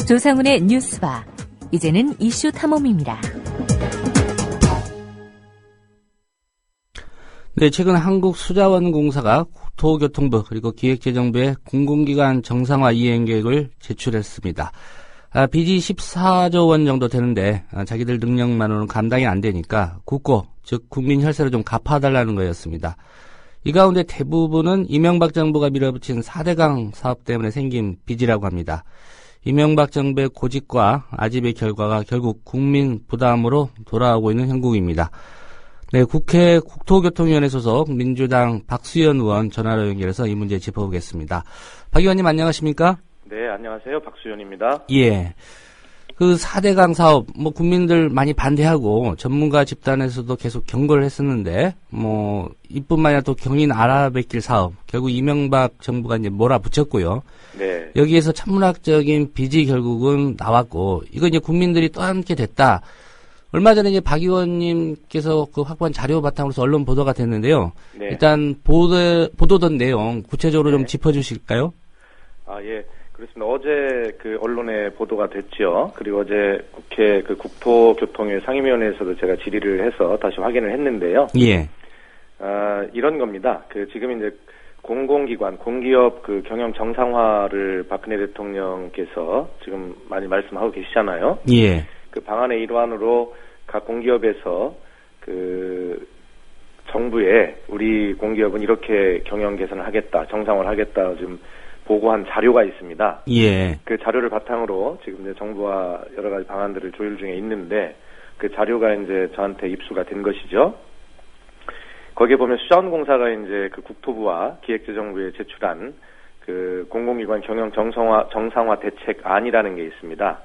조상훈의 뉴스바. 이제는 이슈 탐험입니다. 네, 최근 한국수자원공사가 국토교통부 그리고 기획재정부에 공공기관 정상화 이행 계획을 제출했습니다. 빚이 14조 원 정도 되는데 자기들 능력만으로는 감당이 안 되니까 국고, 즉 국민 혈세로 좀 갚아달라는 거였습니다. 이 가운데 대부분은 이명박 정부가 밀어붙인 4대강 사업 때문에 생긴 빚이라고 합니다. 이명박 정부의 고집과 아집의 결과가 결국 국민 부담으로 돌아오고 있는 형국입니다. 네, 국회 국토교통위원회 소속 민주당 박수현 의원 전화로 연결해서 이 문제 짚어보겠습니다. 박 의원님 안녕하십니까? 네, 안녕하세요. 박수현입니다. 예. 그 4대강 사업, 국민들 많이 반대하고 전문가 집단에서도 계속 경고를 했었는데, 이뿐만 아니라 또 경인 아라뱃길 사업, 결국 이명박 정부가 이제 몰아붙였고요. 네. 여기에서 천문학적인 빚이 결국은 나왔고, 이거 이제 국민들이 떠안게 됐다. 얼마 전에 이제 박 의원님께서 그 확보한 자료 바탕으로서 언론 보도가 됐는데요. 네. 일단 보도된 내용 구체적으로 좀 짚어주실까요? 예. 그렇습니다. 어제 그 언론에 보도가 됐죠. 그리고 어제 국회 그 국토교통위 상임위원회에서도 제가 질의를 해서 다시 확인을 했는데요. 예. 이런 겁니다. 지금 이제 공공기관, 공기업 그 경영 정상화를 박근혜 대통령께서 지금 많이 말씀하고 계시잖아요. 예. 그 방안의 일환으로 각 공기업에서 그 정부에 우리 공기업은 이렇게 경영 개선을 하겠다, 정상화를 하겠다 지금 보고한 자료가 있습니다. 예. 그 자료를 바탕으로 지금 이제 정부와 여러 가지 방안들을 조율 중에 있는데 그 자료가 이제 저한테 입수가 된 것이죠. 거기에 보면 수자원공사가 이제 그 국토부와 기획재정부에 제출한 그 공공기관 경영 정상화 대책안이라는 게 있습니다.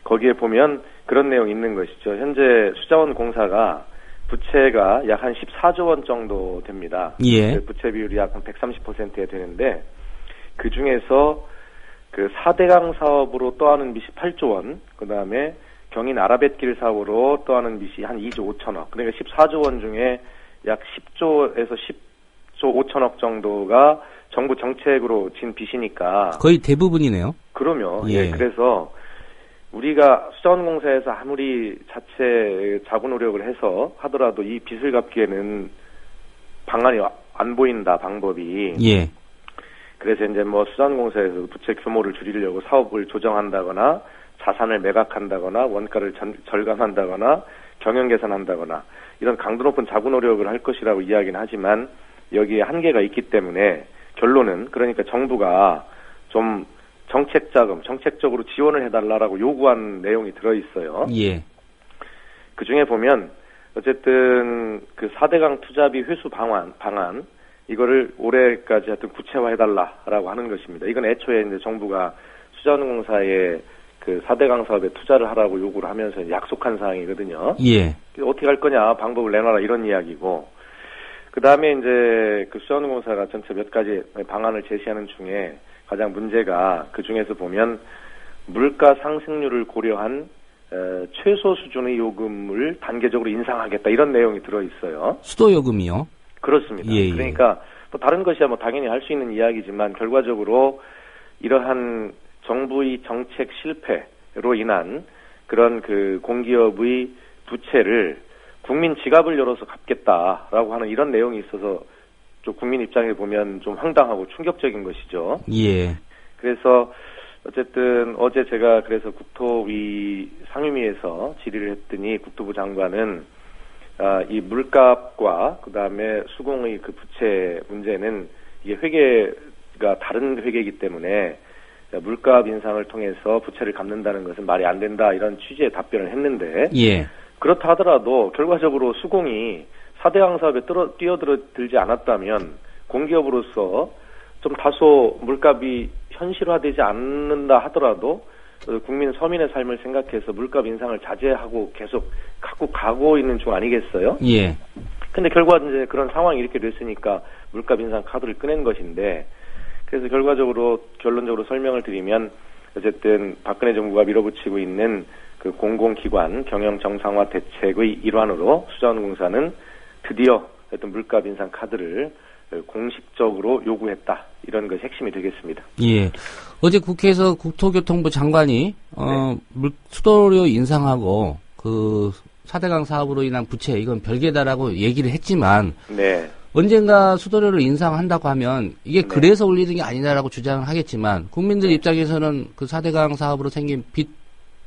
거기에 보면 그런 내용이 있는 것이죠. 현재 수자원공사가 부채가 약 한 14조 원 정도 됩니다. 예. 그 부채 비율이 약 한 130%에 되는데 그 중에서 그 4대강 사업으로 떠하는 빚이 8조 원, 그 다음에 경인 아라뱃길 사업으로 떠하는 빚이 한 2조 5천억. 그러니까 14조 원 중에 약 10조에서 10조 5천억 정도가 정부 정책으로 진 빚이니까. 거의 대부분이네요. 그럼요. 예. 그래서 우리가 수자원공사에서 아무리 자체 자구 노력을 해서 하더라도 이 빚을 갚기에는 방안이 안 보인다, 방법이. 예. 그래서 이제 수자원공사에서 부채 규모를 줄이려고 사업을 조정한다거나 자산을 매각한다거나 원가를 절감한다거나 경영 개선한다거나 이런 강도 높은 자구 노력을 할 것이라고 이야기는 하지만 여기에 한계가 있기 때문에 결론은 그러니까 정부가 좀 정책 자금, 정책적으로 지원을 해달라고 요구한 내용이 들어있어요. 예. 그 중에 보면 어쨌든 그 4대강 투자비 회수 방안 이거를 올해까지 하여튼 구체화해달라라고 하는 것입니다. 이건 애초에 이제 정부가 수자원공사에 그 4대강 사업에 투자를 하라고 요구를 하면서 약속한 사항이거든요. 예. 어떻게 할 거냐, 방법을 내놔라 이런 이야기고. 그 다음에 이제 그 수자원공사가 전체 몇 가지 방안을 제시하는 중에 가장 문제가 그 중에서 보면 물가 상승률을 고려한 최소 수준의 요금을 단계적으로 인상하겠다 이런 내용이 들어있어요. 수도요금이요? 그렇습니다. 예. 그러니까 다른 것이야 당연히 할 수 있는 이야기지만 결과적으로 이러한 정부의 정책 실패로 인한 그런 그 공기업의 부채를 국민 지갑을 열어서 갚겠다라고 하는 이런 내용이 있어서 좀 국민 입장에 보면 좀 황당하고 충격적인 것이죠. 예. 그래서 어쨌든 어제 제가 그래서 국토위 상임위에서 질의를 했더니 국토부 장관은 이 물값과 그 다음에 수공의 그 부채 문제는 이게 회계가 다른 회계이기 때문에 물값 인상을 통해서 부채를 갚는다는 것은 말이 안 된다 이런 취지의 답변을 했는데 예. 그렇다 하더라도 결과적으로 수공이 4대강 사업에 뛰어들지 않았다면 공기업으로서 좀 다소 물값이 현실화되지 않는다 하더라도 국민 서민의 삶을 생각해서 물값 인상을 자제하고 계속 갖고 가고 있는 중 아니겠어요? 예. 근데 결과 이제 그런 상황이 이렇게 됐으니까 물값 인상 카드를 꺼낸 것인데 그래서 결론적으로 설명을 드리면 어쨌든 박근혜 정부가 밀어붙이고 있는 그 공공기관 경영 정상화 대책의 일환으로 수자원공사는 드디어 어떤 물값 인상 카드를 공식적으로 요구했다. 이런 것이 핵심이 되겠습니다. 예. 어제 국회에서 국토교통부 장관이 수도료 인상하고 그 4대강 사업으로 인한 부채 이건 별개다라고 얘기를 했지만 네. 언젠가 수도료를 인상한다고 하면 이게 네. 그래서 올리는 게 아니다라고 주장을 하겠지만 국민들 네. 입장에서는 그 4대강 사업으로 생긴 빚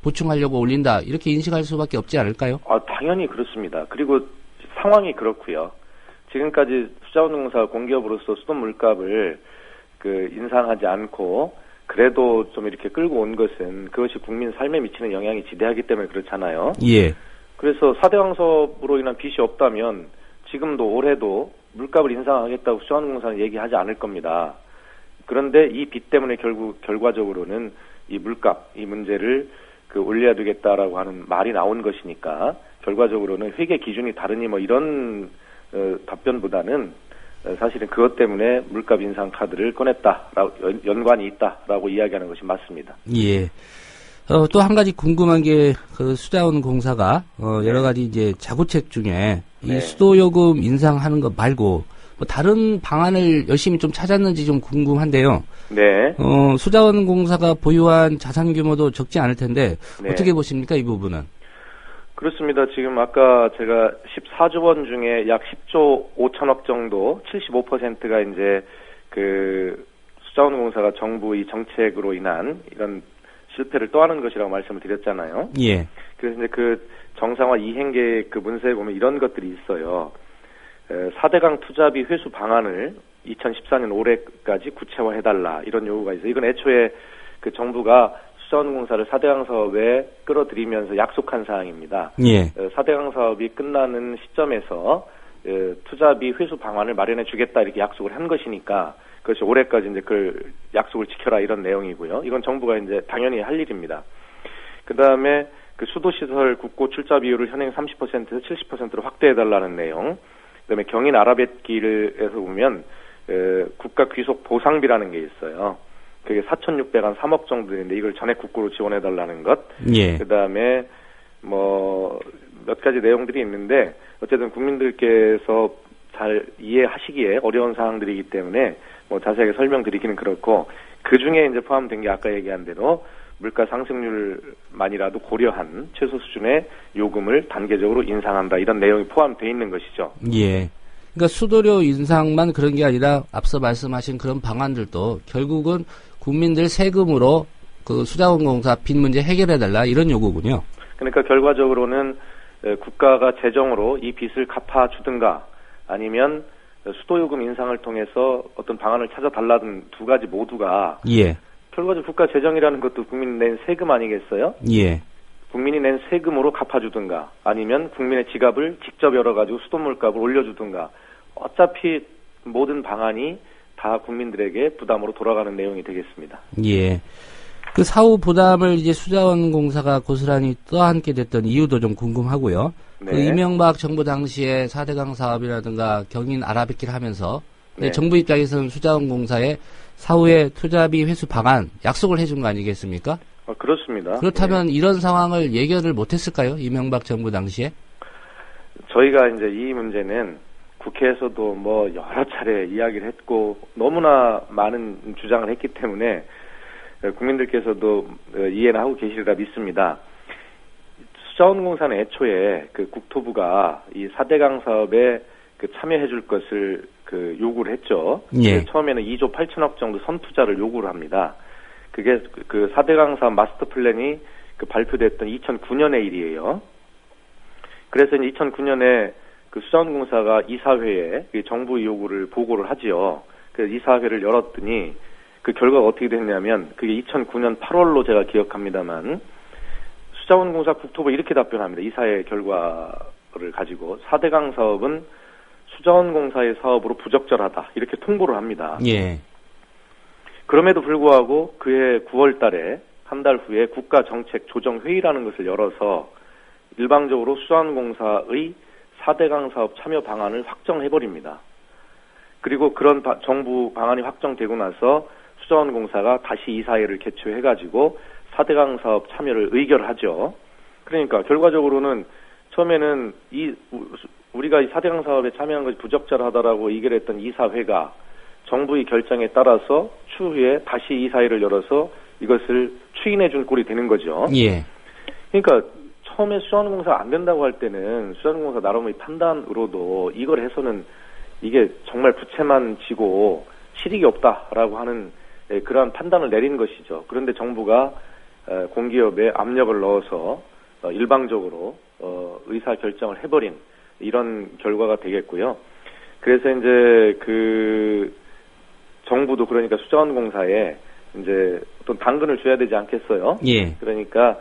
보충하려고 올린다 이렇게 인식할 수밖에 없지 않을까요? 당연히 그렇습니다. 그리고 상황이 그렇고요. 지금까지 수자원공사 공기업으로서 수도 물값을 인상하지 않고 그래도 좀 이렇게 끌고 온 것은 그것이 국민 삶에 미치는 영향이 지대하기 때문에 그렇잖아요. 예. 그래서 4대강 사업으로 인한 빚이 없다면 지금도 올해도 물값을 인상하겠다고 수자원공사는 얘기하지 않을 겁니다. 그런데 이 빚 때문에 결과적으로는 이 물값, 이 문제를 올려야 되겠다라고 하는 말이 나온 것이니까 결과적으로는 회계 기준이 다르니 뭐 이런 답변보다는 사실은 그것 때문에 물값 인상 카드를 꺼냈다라고 연관이 있다라고 이야기하는 것이 맞습니다. 예. 또 한 가지 궁금한 게 그 수자원공사가 여러 가지 이제 자구책 중에 이 네. 수도요금 인상하는 것 말고 뭐 다른 방안을 열심히 좀 찾았는지 좀 궁금한데요. 네. 수자원공사가 보유한 자산 규모도 적지 않을 텐데 네. 어떻게 보십니까 이 부분은? 그렇습니다. 지금 아까 제가 14조 원 중에 약 10조 5천억 정도, 75%가 이제 수자원공사가 정부의 정책으로 인한 이런 실패를 떠안은 것이라고 말씀을 드렸잖아요. 예. 그래서 이제 정상화 이행계획 문서에 보면 이런 것들이 있어요. 4대강 투자비 회수 방안을 2014년 올해까지 구체화해달라 이런 요구가 있어요. 이건 애초에 정부가 수자원공사를 4대강 사업에 끌어들이면서 약속한 사항입니다. 예. 4대강 사업이 끝나는 시점에서 투자비 회수 방안을 마련해 주겠다 이렇게 약속을 한 것이니까 그것이 올해까지 이제 그 약속을 지켜라 이런 내용이고요. 이건 정부가 이제 당연히 할 일입니다. 그 다음에 수도시설 국고 출자 비율을 현행 30%에서 70%로 확대해달라는 내용. 그 다음에 경인 아라뱃길에서 보면 국가 귀속 보상비라는 게 있어요. 그게 4,603억 정도 되는데 이걸 전액 국고로 지원해달라는 것. 예. 그 다음에 몇 가지 내용들이 있는데 어쨌든 국민들께서 잘 이해하시기에 어려운 사항들이기 때문에 자세하게 설명드리기는 그렇고 그 중에 이제 포함된 게 아까 얘기한 대로 물가 상승률만이라도 고려한 최소 수준의 요금을 단계적으로 인상한다 이런 내용이 포함되어 있는 것이죠. 예. 그러니까 수도료 인상만 그런 게 아니라 앞서 말씀하신 그런 방안들도 결국은 국민들 세금으로 수자원공사 빚 문제 해결해달라 이런 요구군요. 그러니까 결과적으로는 국가가 재정으로 이 빚을 갚아주든가 아니면 수도요금 인상을 통해서 어떤 방안을 찾아달라든 두 가지 모두가 예. 결과적으로 국가 재정이라는 것도 국민이 낸 세금 아니겠어요? 예. 국민이 낸 세금으로 갚아주든가 아니면 국민의 지갑을 직접 열어가지고 수도물값을 올려주든가 어차피 모든 방안이 다 국민들에게 부담으로 돌아가는 내용이 되겠습니다. 예. 그 사후 부담을 이제 수자원공사가 고스란히 떠안게 됐던 이유도 좀 궁금하고요. 네. 이명박 정부 당시에 4대강 사업이라든가 경인 아라뱃길 하면서 네. 정부 입장에서는 수자원공사에 사후에 투자비 회수 방안 약속을 해준 거 아니겠습니까? 그렇습니다. 그렇다면 네. 이런 상황을 예견을 못했을까요? 이명박 정부 당시에? 저희가 이제 이 문제는 국회에서도 여러 차례 이야기를 했고 너무나 많은 주장을 했기 때문에 국민들께서도 이해는 하고 계시리라 믿습니다. 수자원공사는 애초에 국토부가 이 4대강 사업에 참여해줄 것을 요구를 했죠. 예. 처음에는 2조 8천억 정도 선투자를 요구를 합니다. 그게 4대강 사업 마스터 플랜이 발표됐던 2009년의 일이에요. 그래서 이제 2009년에 수자원공사가 이사회에 정부 요구를 보고를 하지요. 그래서 이사회를 열었더니 그 결과가 어떻게 됐냐면 그게 2009년 8월로 제가 기억합니다만 수자원공사 국토부 이렇게 답변합니다. 이사회 결과를 가지고 4대강 사업은 수자원공사의 사업으로 부적절하다 이렇게 통보를 합니다. 예. 그럼에도 불구하고 그해 9월 달에 한 달 후에 국가정책조정회의라는 것을 열어서 일방적으로 수자원공사의 4대강 사업 참여 방안을 확정해버립니다. 그리고 그런 정부 방안이 확정되고 나서 수자원공사가 다시 이사회를 개최해가지고 4대강 사업 참여를 의결하죠. 그러니까 결과적으로는 처음에는 우리가 이 4대강 사업에 참여한 것이 부적절하다라고 의결했던 이사회가 정부의 결정에 따라서 추후에 다시 이사회를 열어서 이것을 추인해 준 꼴이 되는 거죠. 예. 그러니까 처음에 수자원공사가 안 된다고 할 때는 수자원공사 나름의 판단으로도 이걸 해서는 이게 정말 부채만 지고 실익이 없다라고 하는 그러한 판단을 내린 것이죠. 그런데 정부가 공기업에 압력을 넣어서 일방적으로 의사 결정을 해버린 이런 결과가 되겠고요. 그래서 이제 그 정부도 그러니까 수자원공사에 이제 어떤 당근을 줘야 되지 않겠어요? 예. 그러니까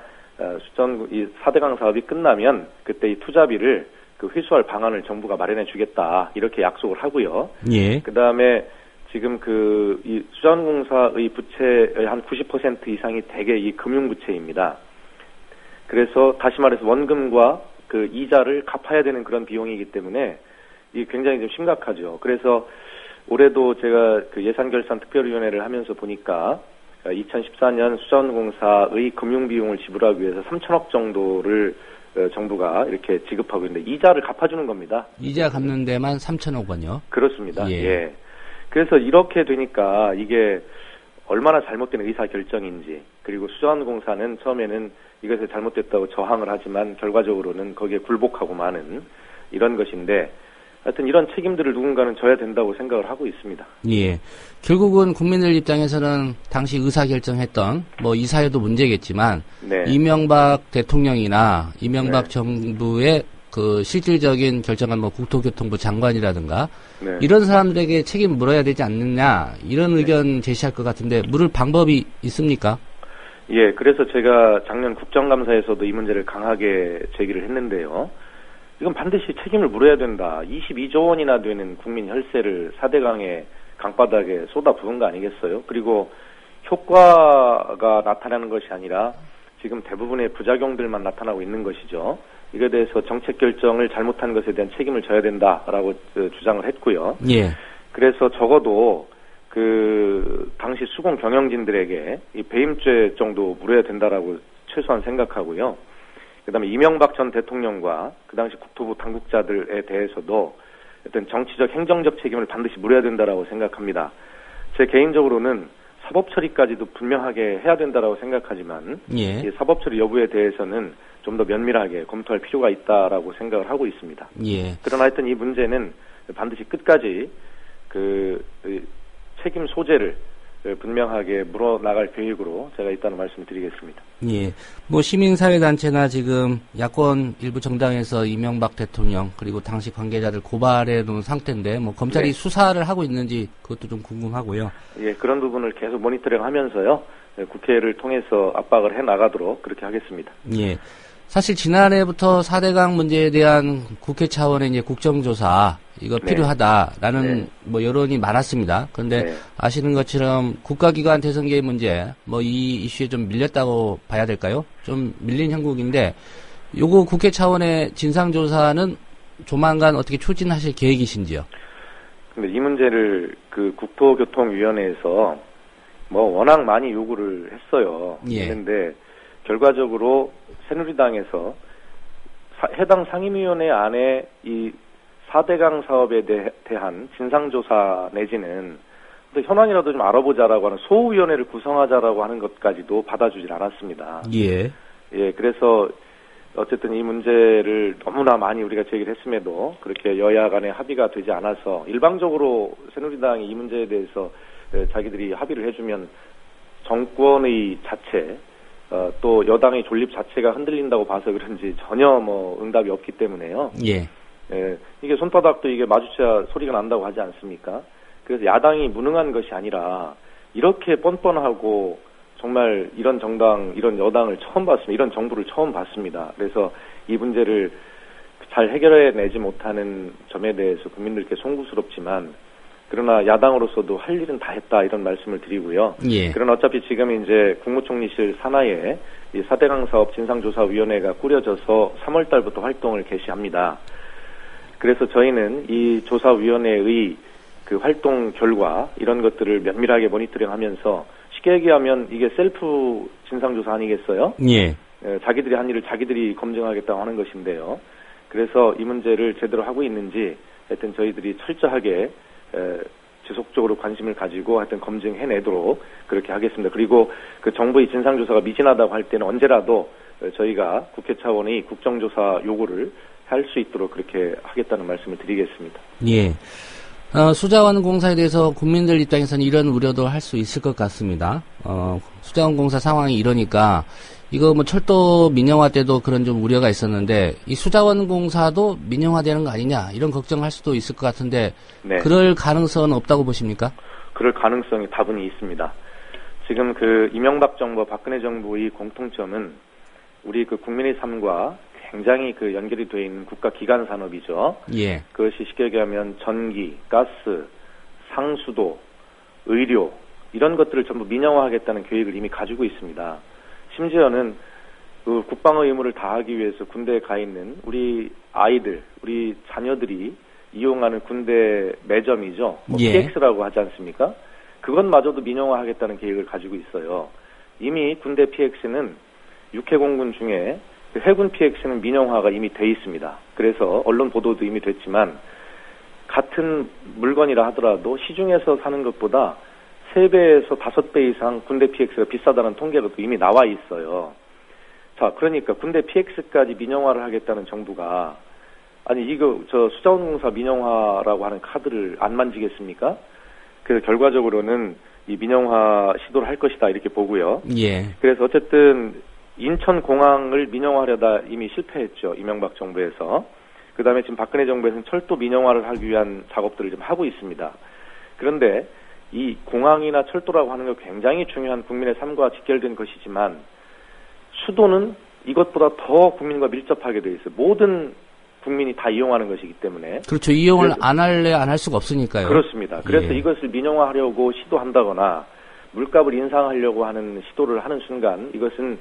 이 4대강 사업이 끝나면 그때 이 투자비를 그 회수할 방안을 정부가 마련해 주겠다 이렇게 약속을 하고요. 예. 그 다음에 지금 이 수자원공사의 부채의 한 90% 이상이 대개 이 금융부채입니다. 그래서 다시 말해서 원금과 그 이자를 갚아야 되는 그런 비용이기 때문에 이 굉장히 좀 심각하죠. 그래서 올해도 제가 그 예산결산특별위원회를 하면서 보니까 2014년 수자원공사의 금융비용을 지불하기 위해서 3천억 정도를 정부가 이렇게 지급하고 있는데 이자를 갚아주는 겁니다. 이자 갚는 데만 3천억 원요? 그렇습니다. 예. 예. 그래서 이렇게 되니까 이게 얼마나 잘못된 의사결정인지, 그리고 수자원공사는 처음에는 이것이 잘못됐다고 저항을 하지만 결과적으로는 거기에 굴복하고 마는 이런 것인데, 하여튼 이런 책임들을 누군가는 져야 된다고 생각을 하고 있습니다. 예. 결국은 국민들 입장에서는 당시 의사결정했던 뭐 이사회도 문제겠지만 네. 이명박 대통령이나 이명박 네. 정부의 그 실질적인 결정한 뭐 국토교통부 장관이라든가 네. 이런 사람들에게 책임 물어야 되지 않느냐 이런 의견 제시할 것 같은데 물을 방법이 있습니까? 예, 그래서 제가 작년 국정감사에서도 이 문제를 강하게 제기를 했는데요. 이건 반드시 책임을 물어야 된다. 22조 원이나 되는 국민 혈세를 4대강의 강바닥에 쏟아부은 거 아니겠어요? 그리고 효과가 나타나는 것이 아니라 지금 대부분의 부작용들만 나타나고 있는 것이죠. 이거에 대해서 정책 결정을 잘못한 것에 대한 책임을 져야 된다라고 주장을 했고요. 예. 그래서 적어도 그 당시 수공 경영진들에게 이 배임죄 정도 물어야 된다라고 최소한 생각하고요. 그다음에 이명박 전 대통령과 그 당시 국토부 당국자들에 대해서도 어떤 정치적 행정적 책임을 반드시 물어야 된다라고 생각합니다. 제 개인적으로는 사법 처리까지도 분명하게 해야 된다라고 생각하지만 예. 이 사법 처리 여부에 대해서는 좀 더 면밀하게 검토할 필요가 있다라고 생각을 하고 있습니다. 예. 그러나 하여튼 이 문제는 반드시 끝까지 그 책임 소재를 분명하게 물어나갈 계획으로 제가 있다는 말씀을 드리겠습니다. 예. 뭐 시민사회단체나 지금 야권 일부 정당에서 이명박 대통령 그리고 당시 관계자들 고발해 놓은 상태인데 뭐 검찰이 네. 수사를 하고 있는지 그것도 좀 궁금하고요. 예, 그런 부분을 계속 모니터링 하면서요. 국회를 통해서 압박을 해 나가도록 그렇게 하겠습니다. 예. 사실 지난해부터 4대강 문제에 대한 국회 차원의 이제 국정조사 이거 네. 필요하다라는 네. 뭐 여론이 많았습니다. 그런데 네. 아시는 것처럼 국가기관 대선계의 문제 뭐 이 이슈에 좀 밀렸다고 봐야 될까요? 좀 밀린 형국인데 요거 국회 차원의 진상조사는 조만간 어떻게 추진하실 계획이신지요? 근데 이 문제를 그 국토교통위원회에서 뭐 워낙 많이 요구를 했어요. 예. 했는데 결과적으로 새누리당에서 해당 상임위원회 안에 이 4대강 사업에 대한 진상조사 내지는 또 현안이라도 좀 알아보자라고 하는 소위원회를 구성하자라고 하는 것까지도 받아주질 않았습니다. 예. 예, 그래서 어쨌든 이 문제를 너무나 많이 우리가 제기를 했음에도 그렇게 여야 간에 합의가 되지 않아서 일방적으로 새누리당이 이 문제에 대해서 자기들이 합의를 해주면 정권의 자체 또 여당의 존립 자체가 흔들린다고 봐서 그런지 전혀 뭐 응답이 없기 때문에요. 예. 예, 이게 손바닥도 이게 마주쳐야 소리가 난다고 하지 않습니까? 그래서 야당이 무능한 것이 아니라 이렇게 뻔뻔하고 정말 이런 정당, 이런 여당을 처음 봤습니다. 이런 정부를 처음 봤습니다. 그래서 이 문제를 잘 해결해내지 못하는 점에 대해서 국민들께 송구스럽지만 그러나 야당으로서도 할 일은 다 했다 이런 말씀을 드리고요. 예. 그러나 어차피 지금 이제 국무총리실 산하에 이 4대강 사업 진상조사위원회가 꾸려져서 3월 달부터 활동을 개시합니다. 그래서 저희는 이 조사위원회의 그 활동 결과 이런 것들을 면밀하게 모니터링하면서 쉽게 얘기하면 이게 셀프 진상조사 아니겠어요? 예. 자기들이 한 일을 자기들이 검증하겠다고 하는 것인데요. 그래서 이 문제를 제대로 하고 있는지 하여튼 저희들이 철저하게 지속적으로 관심을 가지고 하여튼 검증해내도록 그렇게 하겠습니다. 그리고 그 정부의 진상조사가 미진하다고 할 때는 언제라도 저희가 국회 차원의 국정조사 요구를 할 수 있도록 그렇게 하겠다는 말씀을 드리겠습니다. 예. 수자원공사에 대해서 국민들 입장에서는 이런 우려도 할 수 있을 것 같습니다. 수자원공사 상황이 이러니까 이거 뭐 철도 민영화 때도 그런 좀 우려가 있었는데 이 수자원공사도 민영화되는 거 아니냐 이런 걱정할 수도 있을 것 같은데 네. 그럴 가능성은 없다고 보십니까? 그럴 가능성이 다분히 있습니다. 지금 그 이명박 정부, 박근혜 정부의 공통점은 우리 그 국민의 삶과 굉장히 그 연결이 되어 있는 국가 기관 산업이죠. 예. 그것이 쉽게 얘기하면 전기, 가스, 상수도, 의료 이런 것들을 전부 민영화하겠다는 계획을 이미 가지고 있습니다. 심지어는 그 국방의 의무를 다하기 위해서 군대에 가 있는 우리 아이들, 우리 자녀들이 이용하는 군대 매점이죠. 예. PX라고 하지 않습니까? 그것마저도 민영화하겠다는 계획을 가지고 있어요. 이미 군대 PX는 육해공군 중에 해군 PX는 민영화가 이미 돼 있습니다. 그래서 언론 보도도 이미 됐지만 같은 물건이라 하더라도 시중에서 사는 것보다 3배에서 5배 이상 군대 PX가 비싸다는 통계로도 이미 나와 있어요. 자, 그러니까 군대 PX까지 민영화를 하겠다는 정부가 아니 이거 저 수자원공사 민영화라고 하는 카드를 안 만지겠습니까? 그래서 결과적으로는 이 민영화 시도를 할 것이다 이렇게 보고요. 예. 그래서 어쨌든 인천공항을 민영화하려다 이미 실패했죠. 이명박 정부에서. 그 다음에 지금 박근혜 정부에서는 철도 민영화를 하기 위한 작업들을 좀 하고 있습니다. 그런데 이 공항이나 철도라고 하는 건 굉장히 중요한 국민의 삶과 직결된 것이지만 수도는 이것보다 더 국민과 밀접하게 돼 있어요. 모든 국민이 다 이용하는 것이기 때문에. 그렇죠. 이용을 안 할래 안 할 수가 없으니까요. 그렇습니다. 그래서 예. 이것을 민영화하려고 시도한다거나 물값을 인상하려고 하는 시도를 하는 순간 이것은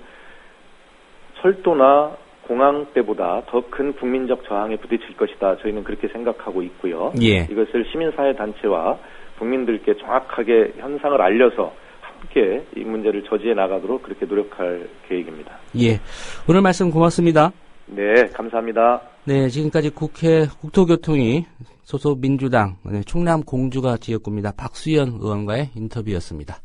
철도나 공항 때보다 더 큰 국민적 저항에 부딪힐 것이다. 저희는 그렇게 생각하고 있고요. 예. 이것을 시민사회단체와 국민들께 정확하게 현상을 알려서 함께 이 문제를 저지해 나가도록 그렇게 노력할 계획입니다. 예. 오늘 말씀 고맙습니다. 네, 감사합니다. 네, 지금까지 국회 국토교통위 소속 민주당 충남 공주가 지역구입니다. 박수현 의원과의 인터뷰였습니다.